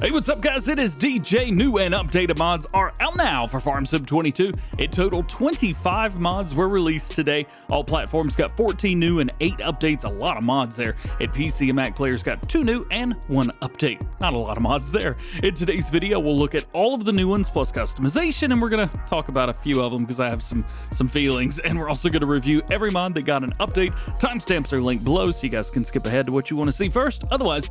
Hey, what's up guys? It is DJ. New and updated mods are out now for Farm Sim 22. In total, 25 mods were released today. All platforms got 14 new and 8 updates. A lot of mods there. And PC and Mac players got 2 new and 1 update. Not a lot of mods there. In today's video, we'll look at all of the new ones plus customization, and we're gonna talk about a few of them because I have some feelings. And we're also gonna review every mod that got an update. Timestamps are linked below so you guys can skip ahead to what you want to see first. Otherwise,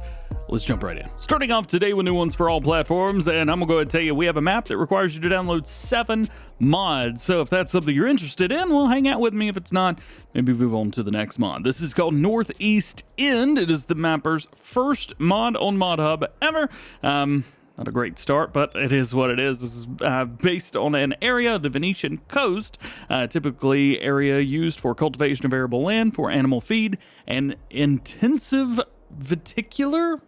let's jump right in. Starting off today with new ones for all platforms, and I'm gonna go ahead and tell you we have a map that requires you to download 7 mods. So if that's something you're interested in, well, hang out with me. If it's not, maybe move on to the next mod. This is called Northeast End. It is the mapper's first mod on Mod Hub ever. Not a great start, but it is what it is. This is based on an area of the Venetian coast, typically area used for cultivation of arable land for animal feed and intensive viticulture,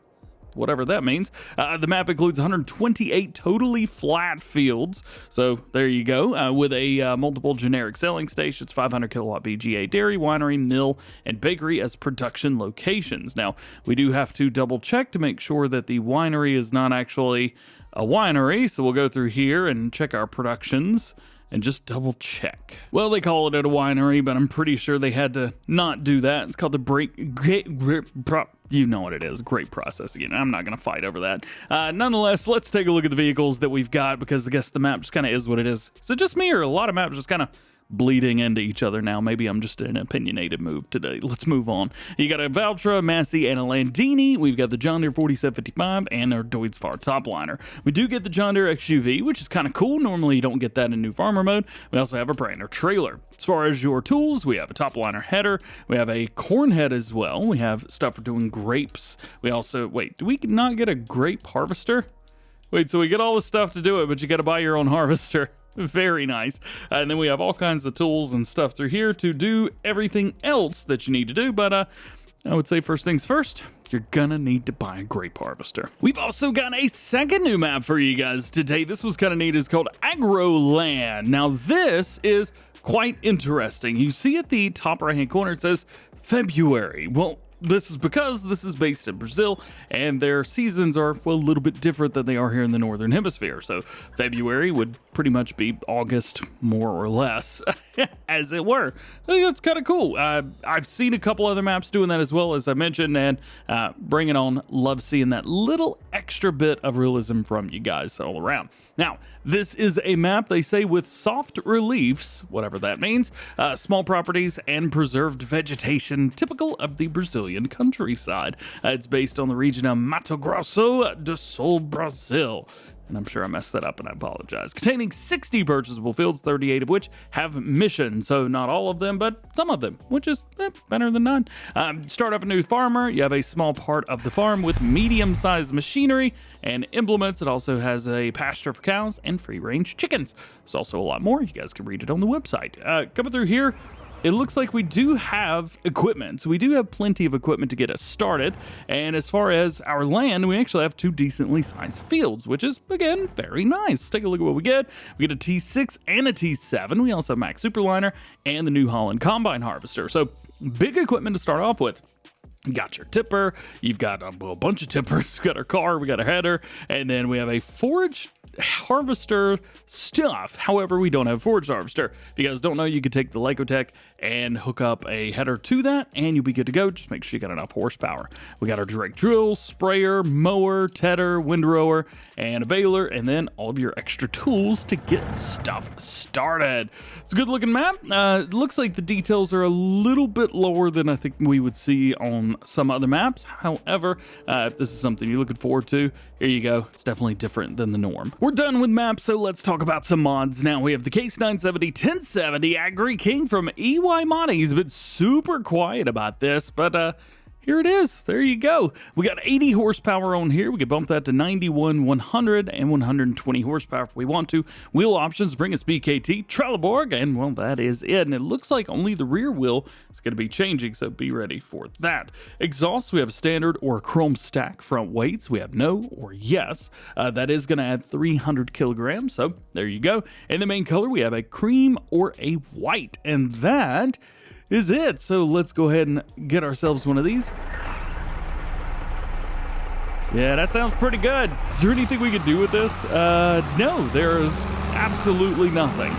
whatever that means. The map includes 128 totally flat fields, so there you go, with a multiple generic selling stations, 500 kilowatt BGA dairy, winery, mill, and bakery as production locations. Now, we do have to double check to make sure that the winery is not actually a winery, so we'll go through here and check our productions and just double check. Well, they call it a winery, but I'm pretty sure they had to not do that. It's called the you know what it is, grape processing. I'm not gonna fight over that. Nonetheless, let's take a look at the vehicles that we've got, because I guess the map just kind of is what it is. Is it just me, or a lot of maps just kind of bleeding into each other now? Maybe I'm just in an opinionated move today. Let's move on. You got a Valtra, Massey, and a Landini. We've got the John Deere 4755 and our DjGoHam topliner. We do get the John Deere XUV, which is kind of cool. Normally you don't get that in new farmer mode. We also have a Brander trailer. As far as your tools, we have a topliner header. We have a corn head as well. We have stuff for doing grapes. We also, wait, do we not get a grape harvester? Wait, so we get all this stuff to do it, but you got to buy your own harvester. Very nice. And then we have all kinds of tools and stuff through here to do everything else that you need to do. But I would say first things first, you're gonna need to buy a grape harvester. We've also got a second new map for you guys today. This was kind of neat. It's called AGROLAND. Now this is quite interesting. You see at the top right hand corner it says February. Well, this is because this is based in Brazil, and their seasons are, well, a little bit different than they are here in the Northern Hemisphere. So February would pretty much be August, more or less, as it were. I think that's kind of cool. I've seen a couple other maps doing that as well, as I mentioned, and Bring It On, love seeing that little extra bit of realism from you guys all around. Now, this is a map, they say, with soft reliefs, whatever that means, small properties, and preserved vegetation, typical of the Brazilian countryside. It's based on the region of Mato Grosso do Sul, Brazil. And I'm sure I messed that up, and I apologize. Containing 60 purchasable fields, 38 of which have missions. So not all of them, but some of them, which is better than none. Start up a new farmer. You have a small part of the farm with medium-sized machinery and implements. It also has a pasture for cows and free-range chickens. There's also a lot more. You guys can read it on the website. Coming through here, it looks like we do have equipment. So we do have plenty of equipment to get us started. And as far as our land, we actually have 2 decently sized fields, which is, again, very nice. Let's take a look at what we get. We get a T6 and a T7. We also have Max Superliner and the New Holland Combine Harvester. So big equipment to start off with. You got your tipper, you've got a bunch of tippers, we've got our car, we got a header, and then we have a forage harvester stuff. However, we don't have a forage harvester. If you guys don't know, you could take the Lecotech and hook up a header to that, and you'll be good to go. Just make sure you got enough horsepower. We got our direct drill, sprayer, mower, tedder, windrower, and a baler, and then all of your extra tools to get stuff started. It's a good looking map. It looks like the details are a little bit lower than I think we would see on some other maps. However, if this is something you're looking forward to, here you go. It's definitely different than the norm. We're done with maps, so let's talk about some mods now. We have the Case 970 1070 Agri King from EY Modding. He's been super quiet about this, but here it is. There you go. We got 80 horsepower on here. We can bump that to 91, 100, and 120 horsepower if we want to. Wheel options bring us BKT, Trelleborg, and well, that is it. And it looks like only the rear wheel is going to be changing, so be ready for that. Exhaust, we have a standard or a chrome stack. Front weights, we have no or yes. That is going to add 300 kilograms, so there you go. And the main color, we have a cream or a white, and that is it. So let's go ahead and get ourselves one of these. Yeah, that sounds pretty good. Is there anything we could do with this? No, there's absolutely nothing.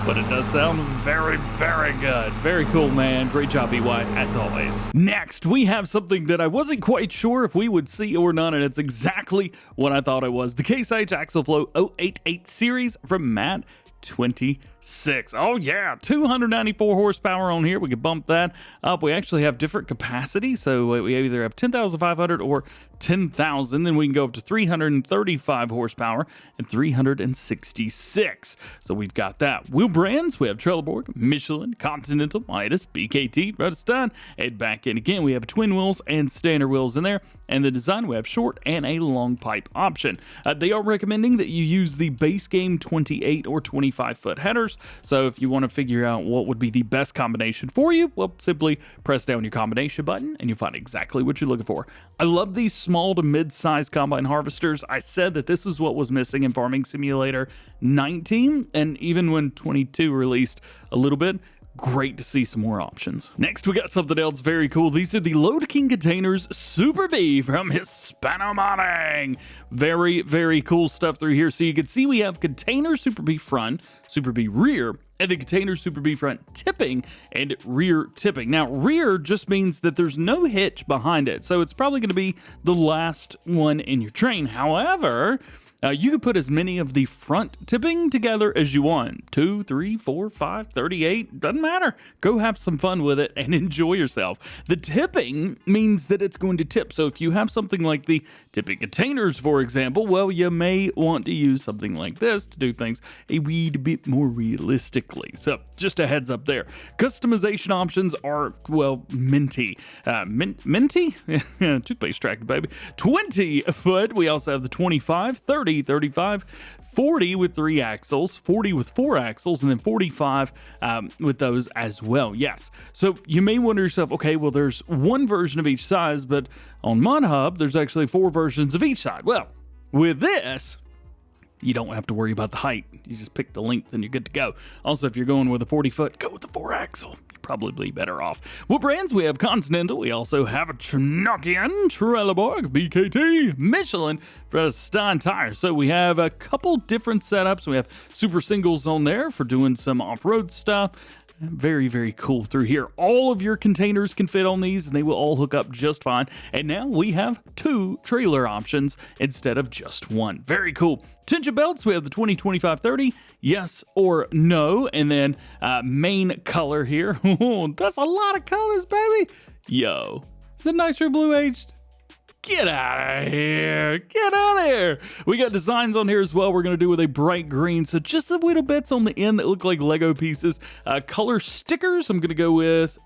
But it does sound very, very good. Very cool, man. Great job, EY, as always. Next, we have something that I wasn't quite sure if we would see or not, and it's exactly what I thought it was. The Case IH Axial-Flow 088 series from Matt 26. Oh yeah, 294 horsepower on here. We can bump that up. We actually have different capacity, so we either have 10,500 or 10,000. Then we can go up to 335 horsepower and 366. So we've got that. Wheel brands, we have Trelleborg, Michelin, Continental, Midas, BKT, Rudstein, and back in again. We have twin wheels and standard wheels in there. And the design, we have short and a long pipe option. They are recommending that you use the base game 28 or 25 foot headers. So if you want to figure out what would be the best combination for you, well, simply press down your combination button and you'll find exactly what you're looking for. I love these small to mid-size combine harvesters. I said that this is what was missing in Farming Simulator 19, and even when 22 released a little bit, great to see some more options. Next, we got something else very cool. These are the Lode King Containers Super B from Hispano-Modding. Very, very cool stuff through here. So you can see we have Container Super B front, Super B rear, and the Container Super B front tipping and rear tipping. Now, rear just means that there's no hitch behind it, so it's probably going to be the last one in your train. However, you can put as many of the front tipping together as you want. 2, 3, 4, 5, 38, doesn't matter. Go have some fun with it and enjoy yourself. The tipping means that it's going to tip. So if you have something like the tipping containers, for example, well, you may want to use something like this to do things a wee bit more realistically. So just a heads up there. Customization options are, well, minty. Minty? Toothpaste track, baby. 20 foot. We also have the 25, 30, 35, 40 with 3 axles, 40 with 4 axles, and then 45 with those as well. Yes. So you may wonder yourself, okay, well, there's one version of each size, but on ModHub, there's actually 4 versions of each side. Well, with this, you don't have to worry about the height. You just pick the length and you're good to go. Also, if you're going with a 40 foot, go with the 4 axle. Probably better off. What brands? We have Continental. We also have a Nokian, Trelleborg, BKT, Michelin, Rudstein tires. So we have a couple different setups. We have super singles on there for doing some off-road stuff. Very, very cool through here. All of your containers can fit on these and they will all hook up just fine. And now we have 2 trailer options instead of just 1. Very cool. Tension belts, we have the 20, 25, 30, yes or no. And then main color here. That's a lot of colors, baby. Yo, is it Nitro Blue aged? Get out of here. Get out of here. We got designs on here as well. We're going to do with a bright green. So just the little bits on the end that look like Lego pieces. Color stickers. I'm going to go with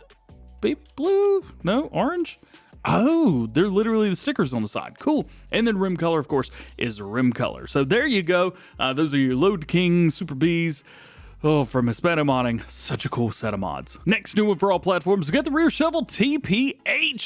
baby blue. No, orange. Oh, they're literally the stickers on the side. Cool. And then rim color, of course, is rim color. So there you go. Those are your Lode King Super Bs. Oh, from Hispano-Modding, such a cool set of mods. Next new one for all platforms, we got the rear shovel Tph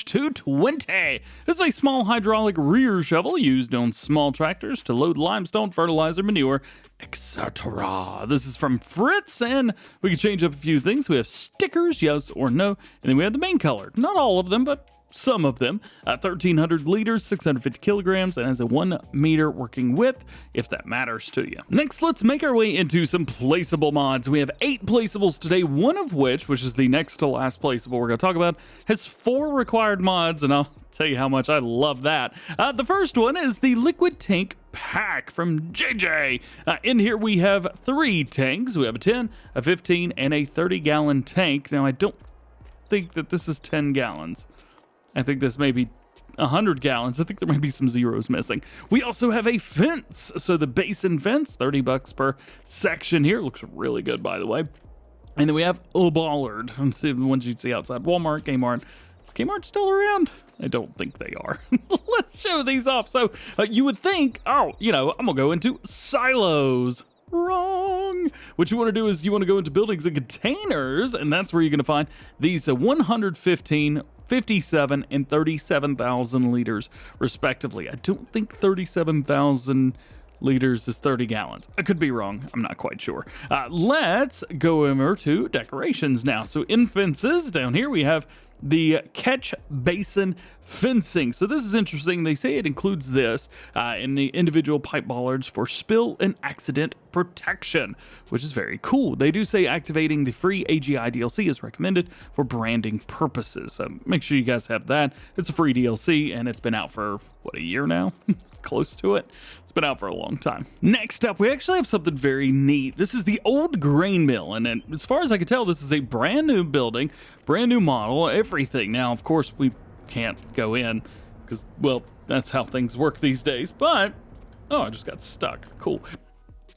220. This is a small hydraulic rear shovel used on small tractors to load limestone, fertilizer, manure, etc. This is from Fritz, and we can change up a few things. We have stickers, yes or no, and then we have the main color. Not all of them, but some of them. 1,300 liters, 650 kilograms, and has a 1 meter working width, if that matters to you. Next, let's make our way into some placeable mods. We have 8 placeables today, one of which is the next to last placeable we're going to talk about, has 4 required mods, and I'll tell you how much I love that. The first one is the Liquid Tank Pack from JJ. In here we have 3 tanks. We have a 10, a 15, and a 30-gallon tank. Now, I don't think that this is 10 gallons. I think this may be 100 gallons. I think there might be some zeros missing. We also have a fence. So the basin fence, $30 per section here. Looks really good, by the way. And then we have a bollard. The ones you'd see outside Walmart, Kmart. Is Kmart still around? I don't think they are. Let's show these off. So you would think, oh, you know, I'm going to go into silos. Wrong. What you want to do is you want to go into buildings and containers, and that's where you're going to find these 115, 57, and 37,000 liters, respectively. I don't think 37,000 liters is 30 gallons. I could be wrong. I'm not quite sure. Let's go over to decorations now. So in fences, down here we have the catch basin fencing. So this is interesting. They say it includes this in the individual pipe bollards for spill and accident protection, which is very cool. They do say activating the free AGI DLC is recommended for branding purposes. So make sure you guys have that. It's a free DLC and it's been out for, what, a year now? Close to it. It's been out for a long time. Next up, we actually have something very neat. This is the old grain mill, and as far as I can tell, this is a brand new building, brand new model, everything. Now, of course, we can't go in because, well, that's how things work these days. But oh, I just got stuck. Cool.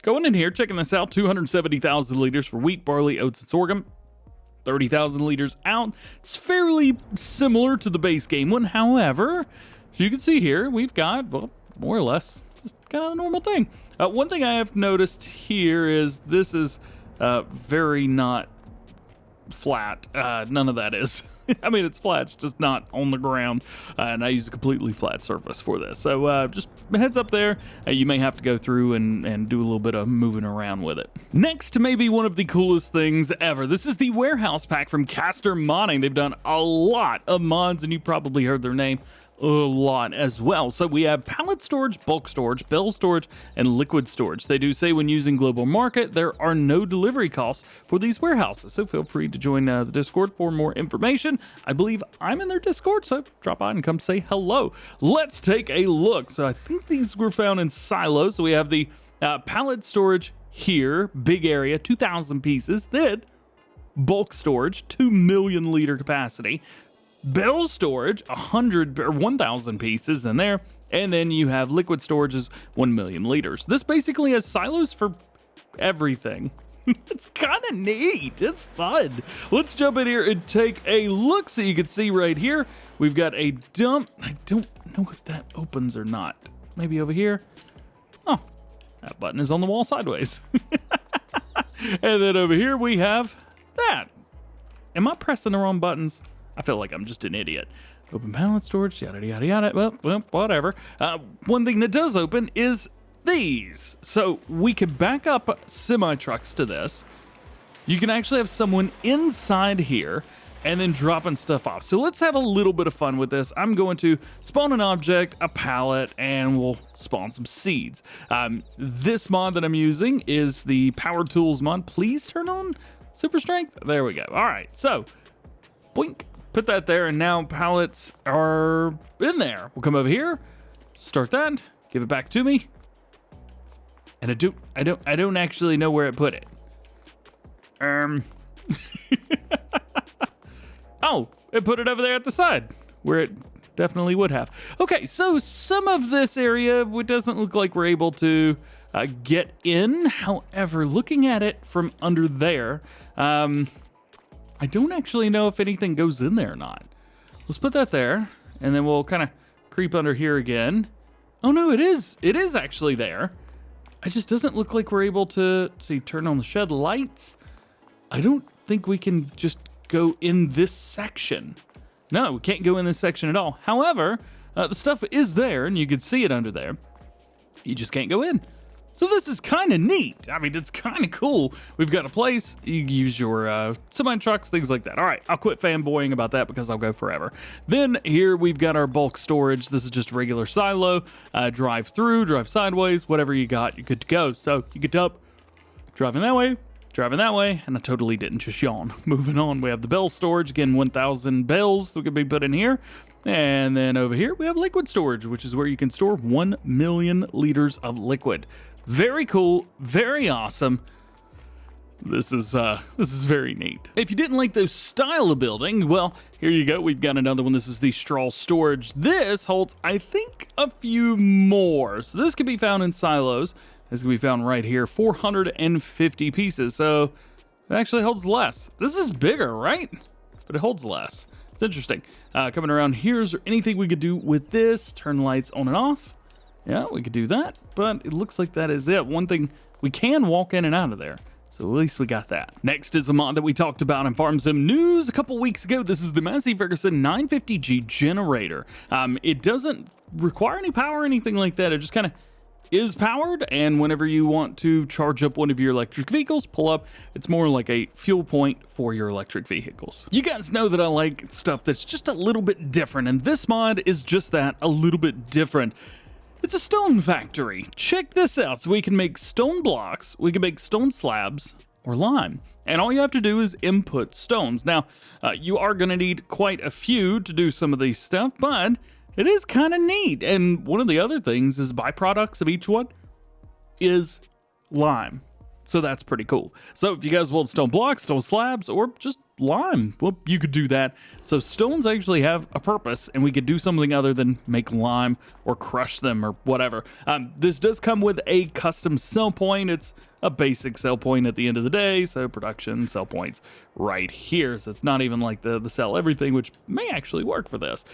Going in here, checking this out. 270,000 liters for wheat, barley, oats, and sorghum. 30,000 liters out. It's fairly similar to the base game one. However, as you can see here, we've got, well, more or less just kind of a normal thing. One thing I have noticed here is this is very not flat. None of that is. I mean, it's flat, it's just not on the ground, and I use a completely flat surface for this. So just heads up there, you may have to go through and do a little bit of moving around with it. Next, maybe one of the coolest things ever. This is the warehouse pack from Caster Modding. They've done a lot of mods, and you probably heard their name a lot as well. So we have pallet storage, bulk storage, bale storage, and liquid storage. They do say when using global market, there are no delivery costs for these warehouses. So feel free to join the Discord for more information. I believe I'm in their Discord, so drop by and come say hello. Let's take a look. So I think these were found in silos. So we have the pallet storage here, big area, 2,000 pieces. Then bulk storage, 2 million liter capacity. Bale storage, 100 or 1,000 pieces in there, and then you have liquid storage is 1 million liters. This basically has silos for everything. It's kind of neat. It's fun. Let's jump in here and take a look. So you can see right here, we've got a dump. I don't know if that opens or not. Maybe over here. Oh, that button is on the wall sideways. And then over here we have that. Am I pressing the wrong buttons? I feel like I'm just an idiot. Open pallet storage, yada, yada, yada. Well, whatever. One thing that does open is these. So we could back up semi-trucks to this. You can actually have someone inside here and then dropping stuff off. So let's have a little bit of fun with this. I'm going to spawn an object, a pallet, and we'll spawn some seeds. This mod that I'm using is the Power Tools mod. Please turn on Super Strength. There we go. All right, so boink. Put that there, and now pallets are in there. We'll come over here, start that, give it back to me, and I don't actually know where it put it. Oh, it put it over there at the side, where it definitely would have. Okay, so some of this area doesn't look like we're able to get in. However, looking at it from under there, I don't actually know if anything goes in there or not. Let's put that there, and then we'll kind of creep under here again. Oh no, it is actually there. It just doesn't look like we're able to, see, turn on the shed lights. I don't think we can just go in this section. No, we can't go in this section at all. However, the stuff is there, and you can see it under there. You just can't go in. So this is kind of neat. I mean, it's kind of cool. We've got a place. You use your semi-trucks, things like that. All right, I'll quit fanboying about that because I'll go forever. Then here we've got our bulk storage. This is just a regular silo. Drive through, drive sideways, whatever you got, you're good to go. So you get up, driving that way, and I totally didn't just yawn. Moving on, we have the bale storage. Again, 1,000 bales that could be put in here. And then over here, we have liquid storage, which is where you can store 1 million liters of liquid. Very cool, very awesome. This is very neat. If you didn't like those style of building, well, here you go. We've got another one. This is the straw storage. This holds, I think, a few more. So this can be found in silos. This can be found right here, 450 pieces. So it actually holds less. This is bigger, right? But it holds less. It's interesting. Coming around here, is there anything we could do with this? Turn lights on and off. Yeah, we could do that, but it looks like that is it. One thing, we can walk in and out of there, so at least we got that. Next is a mod that we talked about in Farm Sim News a couple weeks ago. This is the Massey Ferguson 950G generator. It doesn't require any power or anything like that. It just kind of is powered, and whenever you want to charge up one of your electric vehicles, pull up, it's more like a fuel point for your electric vehicles. You guys know that I like stuff that's just a little bit different, and this mod is just that, a little bit different. It's a stone factory. Check this out. So we can make stone blocks, we can make stone slabs, or lime. And all you have to do is input stones. Now, you are going to need quite a few to do some of these stuff, but it is kind of neat. And one of the other things is byproducts of each one is lime. So that's pretty cool. So if you guys want stone blocks, stone slabs, or just lime, well, you could do that. So stones actually have a purpose, and we could do something other than make lime or crush them or whatever. This does come with a custom sell point. It's a basic sell point at the end of the day. So production sell points right here. So it's not even like the sell everything, which may actually work for this.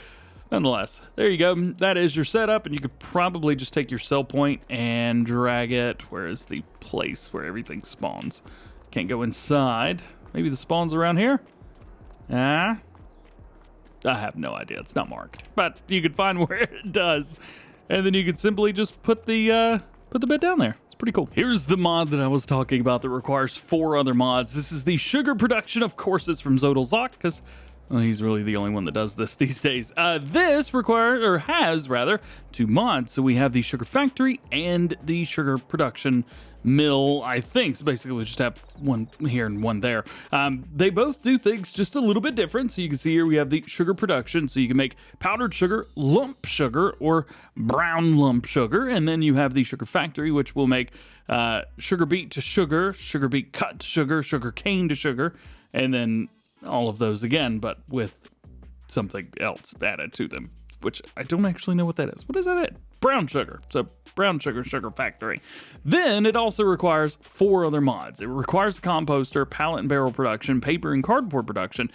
Nonetheless, there you go. That is your setup, and you could probably just take your sell point and drag it. Where is the place where everything spawns? Can't go inside. Maybe the spawn's around here? I have no idea. It's not marked, but you could find where it does, and then you could simply just put the bed down there. It's pretty cool. Here's the mod that I was talking about that requires 4 other mods. This is the sugar production. Of course, it's from Zodalzok, because well, he's really the only one that does this these days. This requires, or has rather, 2 mods. So we have the sugar factory and the sugar production mill, I think. So basically we just have one here and one there. They both do things just a little bit different. So you can see here we have the sugar production. So you can make powdered sugar, lump sugar, or brown lump sugar. And then you have the sugar factory, which will make sugar beet to sugar beet cut to sugar cane to sugar, and then all of those again, but with something else added to them, which I don't actually know what that is. What is that? Brown sugar. So brown sugar factory. Then it also requires 4 other mods. It requires a composter, pallet and barrel production, paper and cardboard production,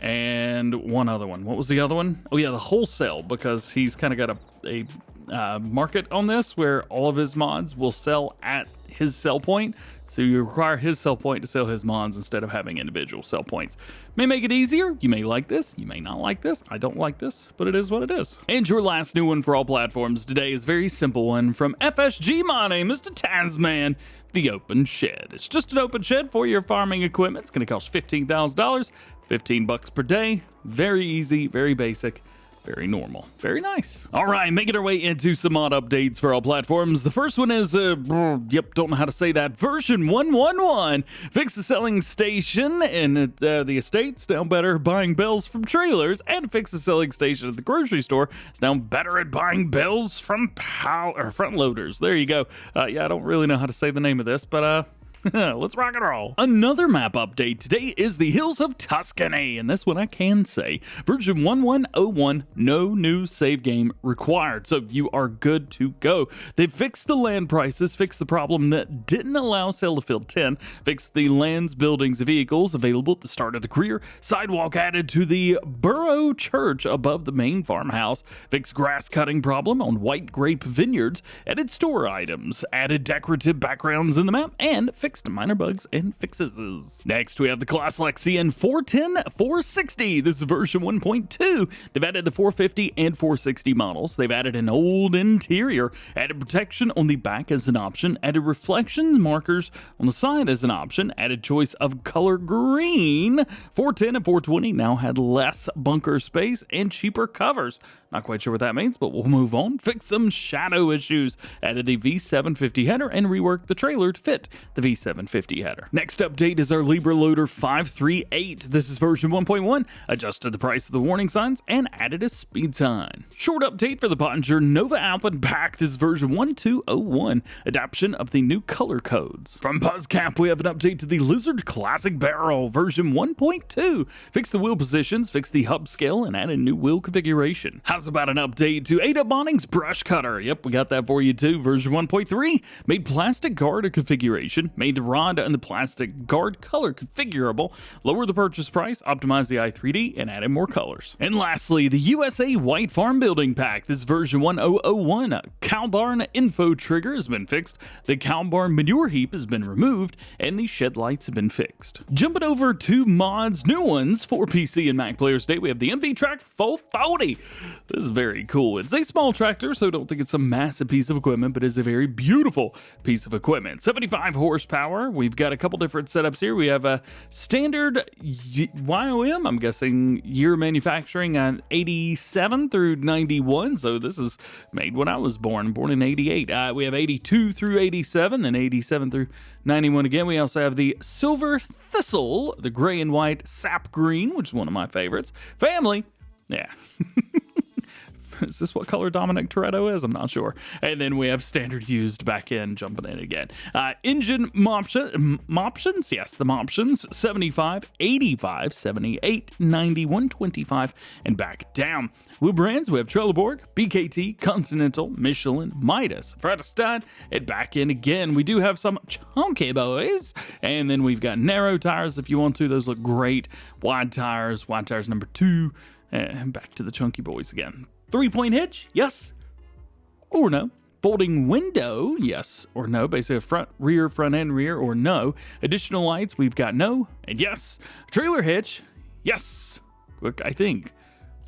and one other one. What was the other one? Oh yeah, the wholesale, because he's kind of got a market on this where all of his mods will sell at his sell point. So you require his sell point to sell his mods instead of having individual sell points. May make it easier. You may like this. You may not like this. I don't like this, but it is what it is. And your last new one for all platforms today is a very simple one from FSG. My name is the Tasman, the open shed. It's just an open shed for your farming equipment. It's going to cost $15,000, $15 per day. Very easy, very basic. Very normal. Very nice. All right, making our way into some mod updates for all platforms. The first one is, don't know how to say that, version 111. Fix the selling station in the estates, now better buying bells from trailers, and fix the selling station at the grocery store. It's now better at buying bells from front loaders. There you go. Yeah, I don't really know how to say the name of this, but let's rock and roll. Another map update today is the Hills of Tuscany, and this one I can say. Version 1101, no new save game required, so you are good to go. They fixed the land prices, fixed the problem that didn't allow sale to field 10, fixed the lands, buildings, and vehicles available at the start of the career, sidewalk added to the borough church above the main farmhouse, fixed grass cutting problem on white grape vineyards, added store items, added decorative backgrounds in the map, and fixed minor bugs and fixes. Next, we have the Claas Lexion 410-460. This is version 1.2. They've added the 450 and 460 models. They've added an old interior, added protection on the back as an option, added reflection markers on the side as an option, added choice of color green. 410 and 420 now had less bunker space and cheaper covers. Not quite sure what that means, but we'll move on. Fix some shadow issues. Added a V750 header and reworked the trailer to fit the V750 header. Next update is our Liebherr Loader 538. This is version 1.1. Adjusted the price of the warning signs and added a speed sign. Short update for the Pöttinger NovaAlpin pack. This is version 1201. Adaption of the new color codes. From BuzzCap, we have an update to the Lizard Classic Barrel version 1.2. Fix the wheel positions, fix the hub scale, and added new wheel configuration. How's about an update to Ada Bonning's brush cutter? Yep, we got that for you too. Version 1.3 made plastic guard a configuration, made the rod and the plastic guard color configurable, lowered the purchase price, optimized the i3D, and added more colors. And lastly, the USA White Farm Building Pack. This is version 1001. Cow barn info trigger has been fixed, the cow barn manure heap has been removed, and the shed lights have been fixed. Jumping over to mods, new ones for PC and Mac players today, we have the MV Trac 440. This is very cool. It's a small tractor, so don't think it's a massive piece of equipment, but it's a very beautiful piece of equipment. 75 horsepower. We've got a couple different setups here. We have a standard YOM, I'm guessing, year manufacturing on 87 through 91. So this is made when I was born in 88. We have 82 through 87, then 87 through 91 again. We also have the Silver Thistle, the gray and white sap green, which is one of my favorites. Family. Yeah. Is this what color Dominic Toretto is? I'm not sure. And then we have standard used back in, jumping in again. Engine moptions, yes, the moptions, 75, 85, 78, 90, 125, and back down. Wheel brands, we have Trelleborg, BKT, Continental, Michelin, Midas, Fredestad, and back in again. We do have some chunky boys, and then we've got narrow tires if you want to. Those look great. Wide tires number 2, and back to the chunky boys again. 3-point hitch, yes or no. Folding window, yes or no. Basically, front end, rear, or no. Additional lights, we've got no and yes. Trailer hitch, yes. Look, I think.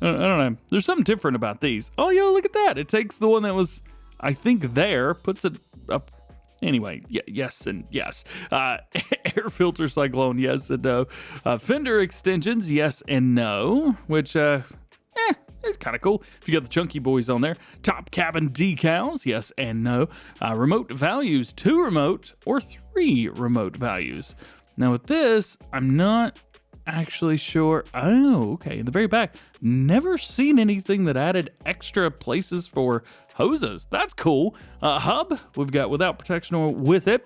I don't know. There's something different about these. Oh, yeah, look at that. It takes the one that was, I think, there, puts it up. Anyway, yes and yes. Air filter cyclone, yes and no. Fender extensions, yes and no. Which, it's kind of cool if you got the chunky boys on there. Top cabin decals, yes and no. Remote values, 2 remote or 3 remote values. Now with this, I'm not actually sure. Oh, okay. In the very back, never seen anything that added extra places for hoses. That's cool. Hub, we've got without protection or with it.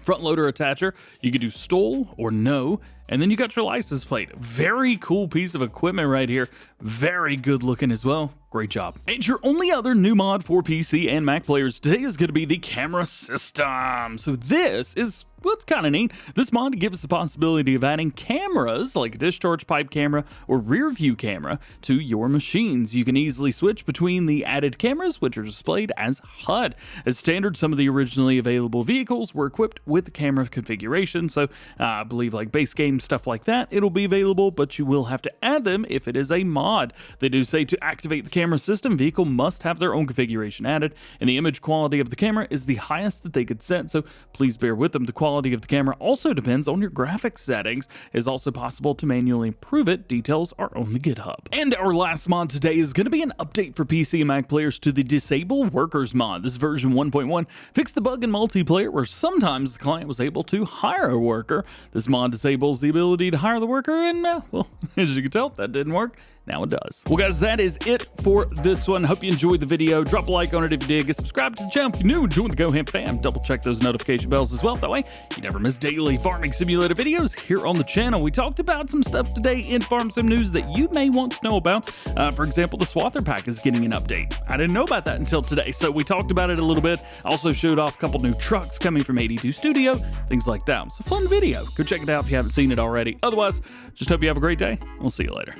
Front loader attacher, you can do stole or no. And then you got your license plate. Very cool piece of equipment right here. Very good looking as well. Great job. And your only other new mod for PC and Mac players today is going to be the camera system. So this is, well, it's kind of neat. This mod gives us the possibility of adding cameras like a discharge pipe camera or rear view camera to your machines. You can easily switch between the added cameras, which are displayed as HUD. As standard, some of the originally available vehicles were equipped with the camera configuration. So I believe like base game stuff like that, it'll be available, but you will have to add them if it is a mod. They do say to activate the camera system, vehicle must have their own configuration added, and the image quality of the camera is the highest that they could set, so please bear with them. The quality of the camera also depends on your graphics settings. It is also possible to manually improve it. Details are on the GitHub. And our last mod today is going to be an update for PC and Mac players to the Disable Workers mod. This version 1.1 fixed the bug in multiplayer where sometimes the client was able to hire a worker. This mod disables the ability to hire the worker, and well, as you can tell, that didn't work. Now it does. Well, guys, that is it for this one. Hope you enjoyed the video. Drop a like on it if you did. Get subscribed to the channel if you're new. Join the DjGoHam fam. Double check those notification bells as well. That way, you never miss daily farming simulator videos here on the channel. We talked about some stuff today in Farm Sim news that you may want to know about. For example, the Swather pack is getting an update. I didn't know about that until today, so we talked about it a little bit. Also showed off a couple new trucks coming from 82 Studio, things like that. It's a fun video. Go check it out if you haven't seen it already. Otherwise, just hope you have a great day. We'll see you later.